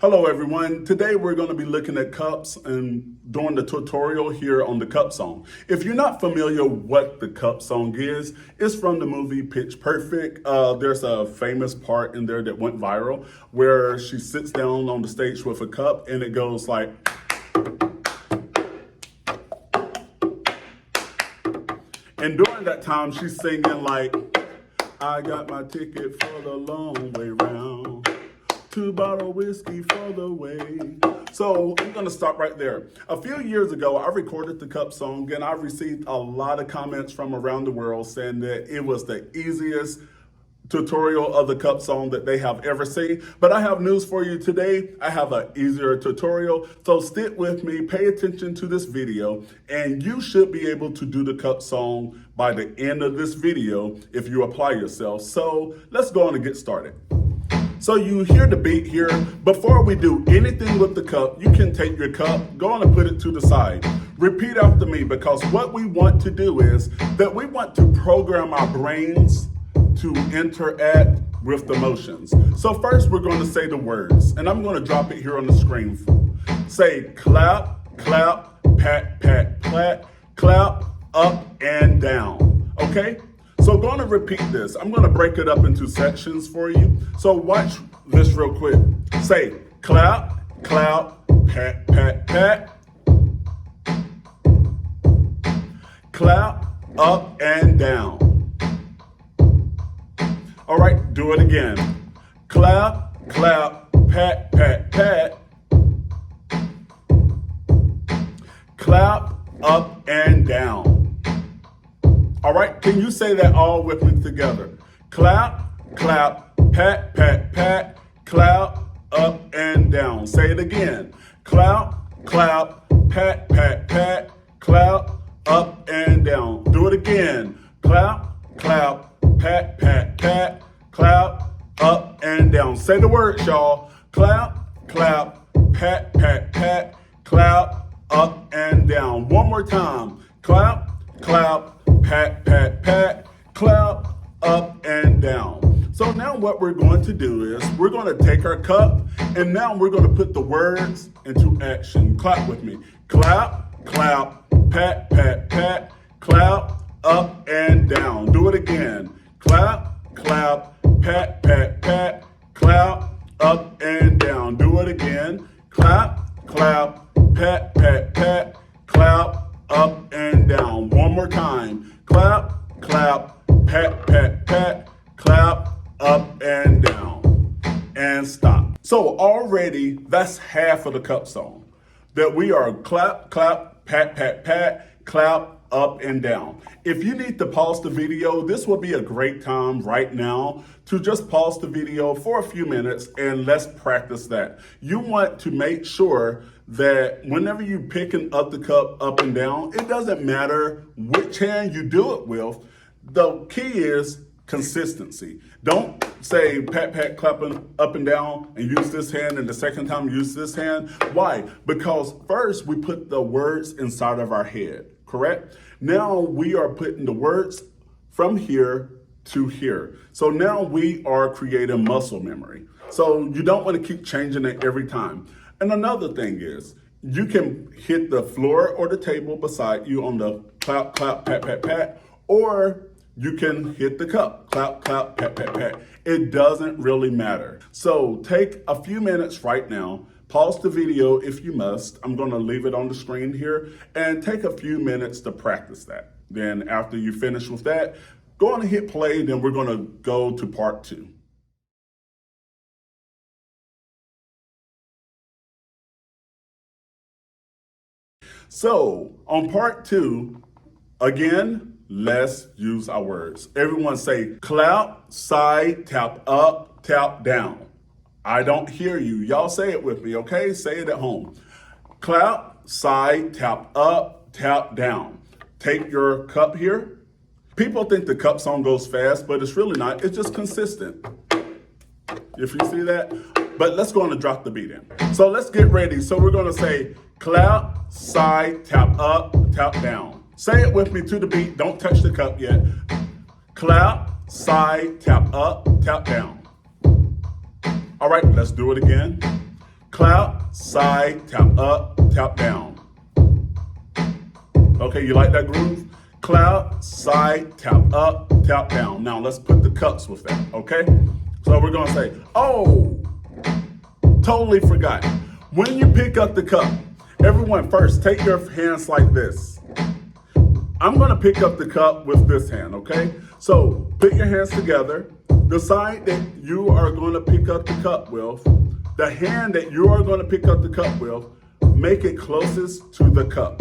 Hello everyone, today we're going to be looking at cups and doing the tutorial here on the cup song. If you're not familiar what the cup song is, it's from the movie Pitch Perfect. There's a famous part in there that went viral where she sits down on the stage with a cup and it goes like, and during that time she's singing like, I got my ticket for the long way round. 2 bottles whiskey for the way. So I'm gonna stop right there. A few years ago, I recorded the cup song and I received a lot of comments from around the world saying that it was the easiest tutorial of the cup song that they have ever seen. But I have news for you today. I have an easier tutorial. So stick with me, pay attention to this video, and you should be able to do the cup song by the end of this video if you apply yourself. So let's go on and get started. So you hear the beat here. Before we do anything with the cup, you can take your cup, go on and put it to the side. Repeat after me, because what we want to do is that we want to program our brains to interact with the motions. So first we're going to say the words, and I'm going to drop it here on the screen. Say clap, clap, pat, pat, pat, clap, up and down, okay? So going to repeat this. I'm going to break it up into sections for you. So watch this real quick. Say clap, clap, pat, pat, pat. Clap, up and down. All right, do it again. Clap, clap, pat, pat, pat. Clap, up and down. All right, can you say that all with me together? Clap, clap, pat, pat, pat, clap, up and down. Say it again. Clap, clap, pat, pat, pat, clap, up and down. Do it again. Clap, clap, pat, pat, pat, clap, up and down. Say the words, y'all. Clap, clap, pat, pat, pat, clap, up and down. One more time. Clap, clap, pat, pat, pat, clap, up and down. So now what we're going to do is we're going to take our cup and now we're going to put the words into action. Clap with me. Clap, clap, pat, pat, pat, clap, up and down. Do it again. Clap, clap, pat, pat, pat, clap, up and down. Do it again. Clap, clap, pat, pat, pat, clap, up and down. One more time. Clap, clap, pat, pat, pat, clap, up and down. And stop. So already that's half of the cup song. That we are clap, clap, pat, pat, pat, clap, up and down. If you need to pause the video, this will be a great time right now to just pause the video for a few minutes and let's practice that. You want to make sure that whenever you're picking up the cup up and down, it doesn't matter which hand you do it with. The key is consistency. Don't say pat, pat, clapping up and down and use this hand and the second time use this hand. Why? Because first we put the words inside of our head, correct? Now we are putting the words from here to here. So now we are creating muscle memory. So you don't want to keep changing it every time. And another thing is, you can hit the floor or the table beside you on the clap, clap, pat, pat, pat, or you can hit the cup, clap, clap, pat, pat, pat. It doesn't really matter. So take a few minutes right now, pause the video if you must. I'm gonna leave it on the screen here and take a few minutes to practice that. Then after you finish with that, go on and hit play, then we're gonna go to part 2. So on part 2, again, let's use our words. Everyone say clap, side, tap up, tap down. I don't hear you. Y'all say it with me, okay? Say it at home. Clap, side, tap up, tap down. Take your cup here. People think the cup song goes fast, but it's really not. It's just consistent. If you see that. But let's go on and drop the beat in. So let's get ready. So we're going to say clap, side, tap up, tap down. Say it with me to the beat. Don't touch the cup yet. Clap, side, tap up, tap down. All right, let's do it again. clap, side, tap up, tap down. Okay, you like that groove? Clap, side, tap up, tap down. Now let's put the cups with that, okay? So we're gonna say, oh, totally forgot. When you pick up the cup, everyone first take your hands like this. I'm gonna pick up the cup with this hand, okay? So put your hands together. The side that you are gonna pick up the cup with, the hand that you are gonna pick up the cup with, make it closest to the cup.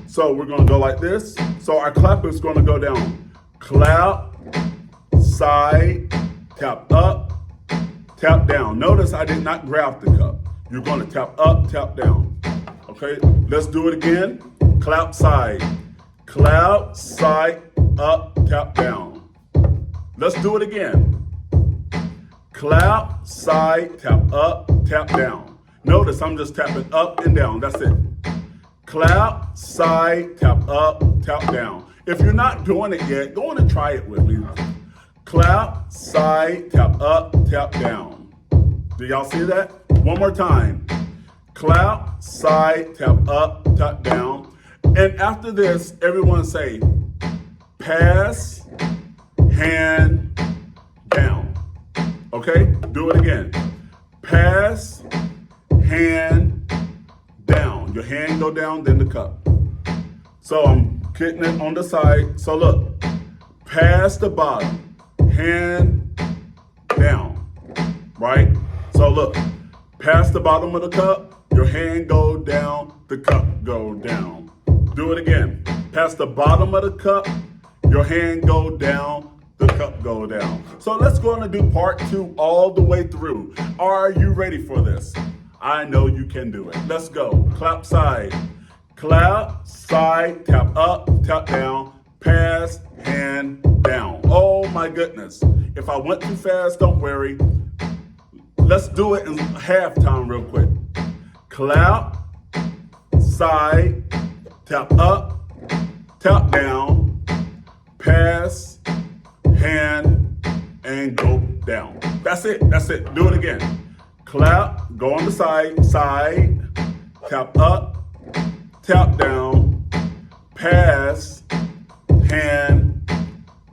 So we're gonna go like this. So our clap is gonna go down. Clap, side, tap up, tap down. Notice I did not grab the cup. You're gonna tap up, tap down. Okay, let's do it again. Clap, side, up, tap down. Let's do it again. Clap, side, tap up, tap down. Notice I'm just tapping up and down, that's it. Clap, side, tap up, tap down. If you're not doing it yet, go on and try it with me. Clap, side, tap up, tap down. Do y'all see that? One more time. Clap, side, tap up, tap down. And after this, everyone say, pass, hand, down. Okay? Do it again. Pass, hand, down. Your hand go down, then the cup. So I'm getting it on the side. So look, pass the bottom, hand, down, right? So look, pass the bottom of the cup, your hand go down, the cup go down. Do it again. Pass the bottom of the cup, your hand go down, the cup go down. So let's go on and do part 2 all the way through. Are you ready for this? I know you can do it. Let's go. Clap, side, tap up, tap down, pass, hand, down. Oh my goodness. If I went too fast, don't worry. Let's do it in half time real quick. Clap, side, tap up, tap down, pass, hand, and go down. That's it. Do it again. Clap, go on the side, tap up, tap down, pass, hand,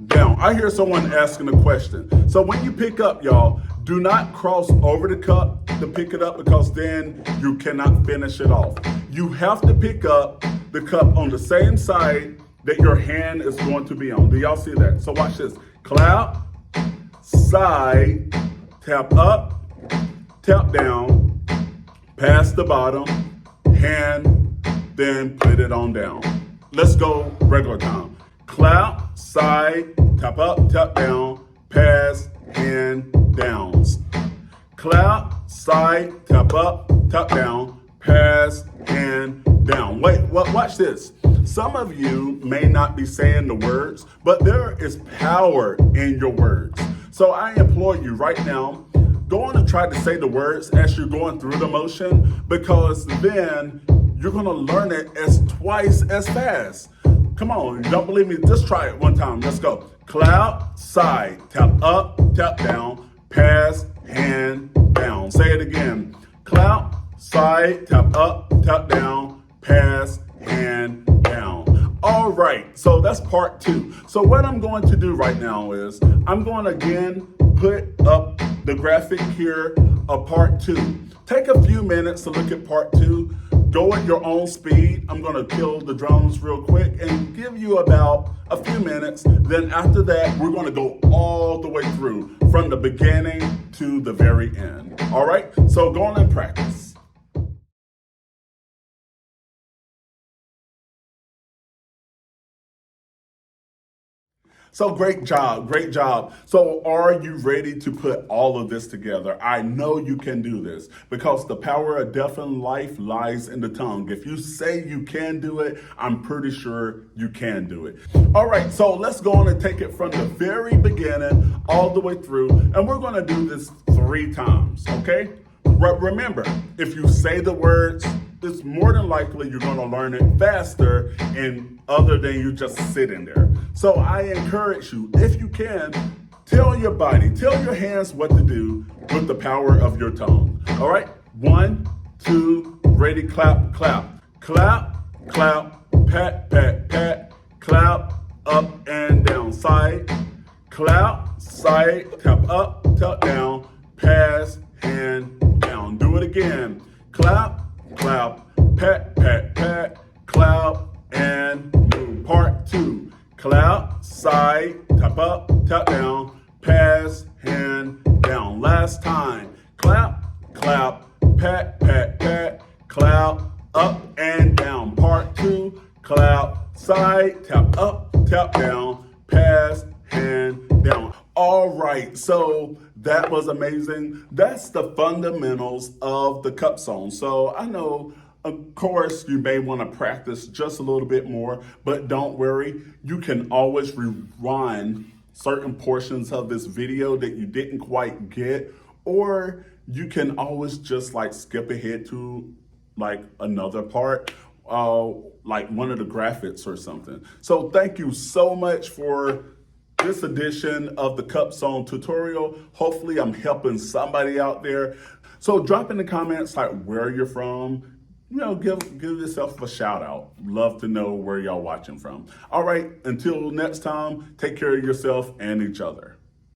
down. I hear someone asking a question. So when you pick up, y'all, do not cross over the cup to pick it up because then you cannot finish it off. You have to pick up the cup on the same side that your hand is going to be on. Do y'all see that? So watch this. Clap, side, tap up, tap down, pass the bottom, hand, then put it on down. Let's go regular time. Clap, side, tap up, tap down, pass, hand, downs. Clap, side, tap up, tap down, pass, hand, down. Wait, watch this. Some of you may not be saying the words, but there is power in your words. So I implore you right now, go on and try to say the words as you're going through the motion, because then you're gonna learn it as twice as fast. Come on, you don't believe me? Just try it one time. Let's go. Clap, side, tap up, tap down, pass, hand, down. Say it again. Clap, side, tap up, tap down, pass, hand, down. All right, so that's part 2. So what I'm going to do right now is I'm going to again put up the graphic here of part 2. Take a few minutes to look at part 2. Go at your own speed. I'm going to kill the drums real quick and give you about a few minutes. Then after that, we're going to go all the way through from the beginning to the very end. All right, so go on and practice. So great job. So are you ready to put all of this together? I know you can do this because the power of death and life lies in the tongue. If you say you can do it, I'm pretty sure you can do it. All right, so let's go on and take it from the very beginning all the way through, and we're gonna do this 3 times, okay? Remember, if you say the words, it's more than likely you're going to learn it faster and other than you just sitting there. So I encourage you, if you can, tell your body, tell your hands what to do with the power of your tongue. All right, 1, 2, ready, clap, clap. Clap, clap, pat, pat, pat. Clap, up and down, side. Clap, side, tap up, tap down. Pass, hand down. Do it again. Clap, clap, pat, pat, pat. Clap and move. Part 2. Clap, side, tap up, tap down. Pass, hand down. Last time. Clap, clap, pat, pat, pat. Clap, up and down. Part 2. Clap, side, tap up, tap down. Pass, hand down. All right, so that was amazing. That's the fundamentals of the cup song. So I know, of course, you may want to practice just a little bit more, but don't worry. You can always rewind certain portions of this video that you didn't quite get, or you can always just like skip ahead to like another part, like one of the graphics or something. So thank you so much for this edition of the cup song tutorial. Hopefully I'm helping somebody out there. So drop in the comments like where you're from. You know, give yourself a shout out. Love to know where y'all watching from. All right, until next time, take care of yourself and each other.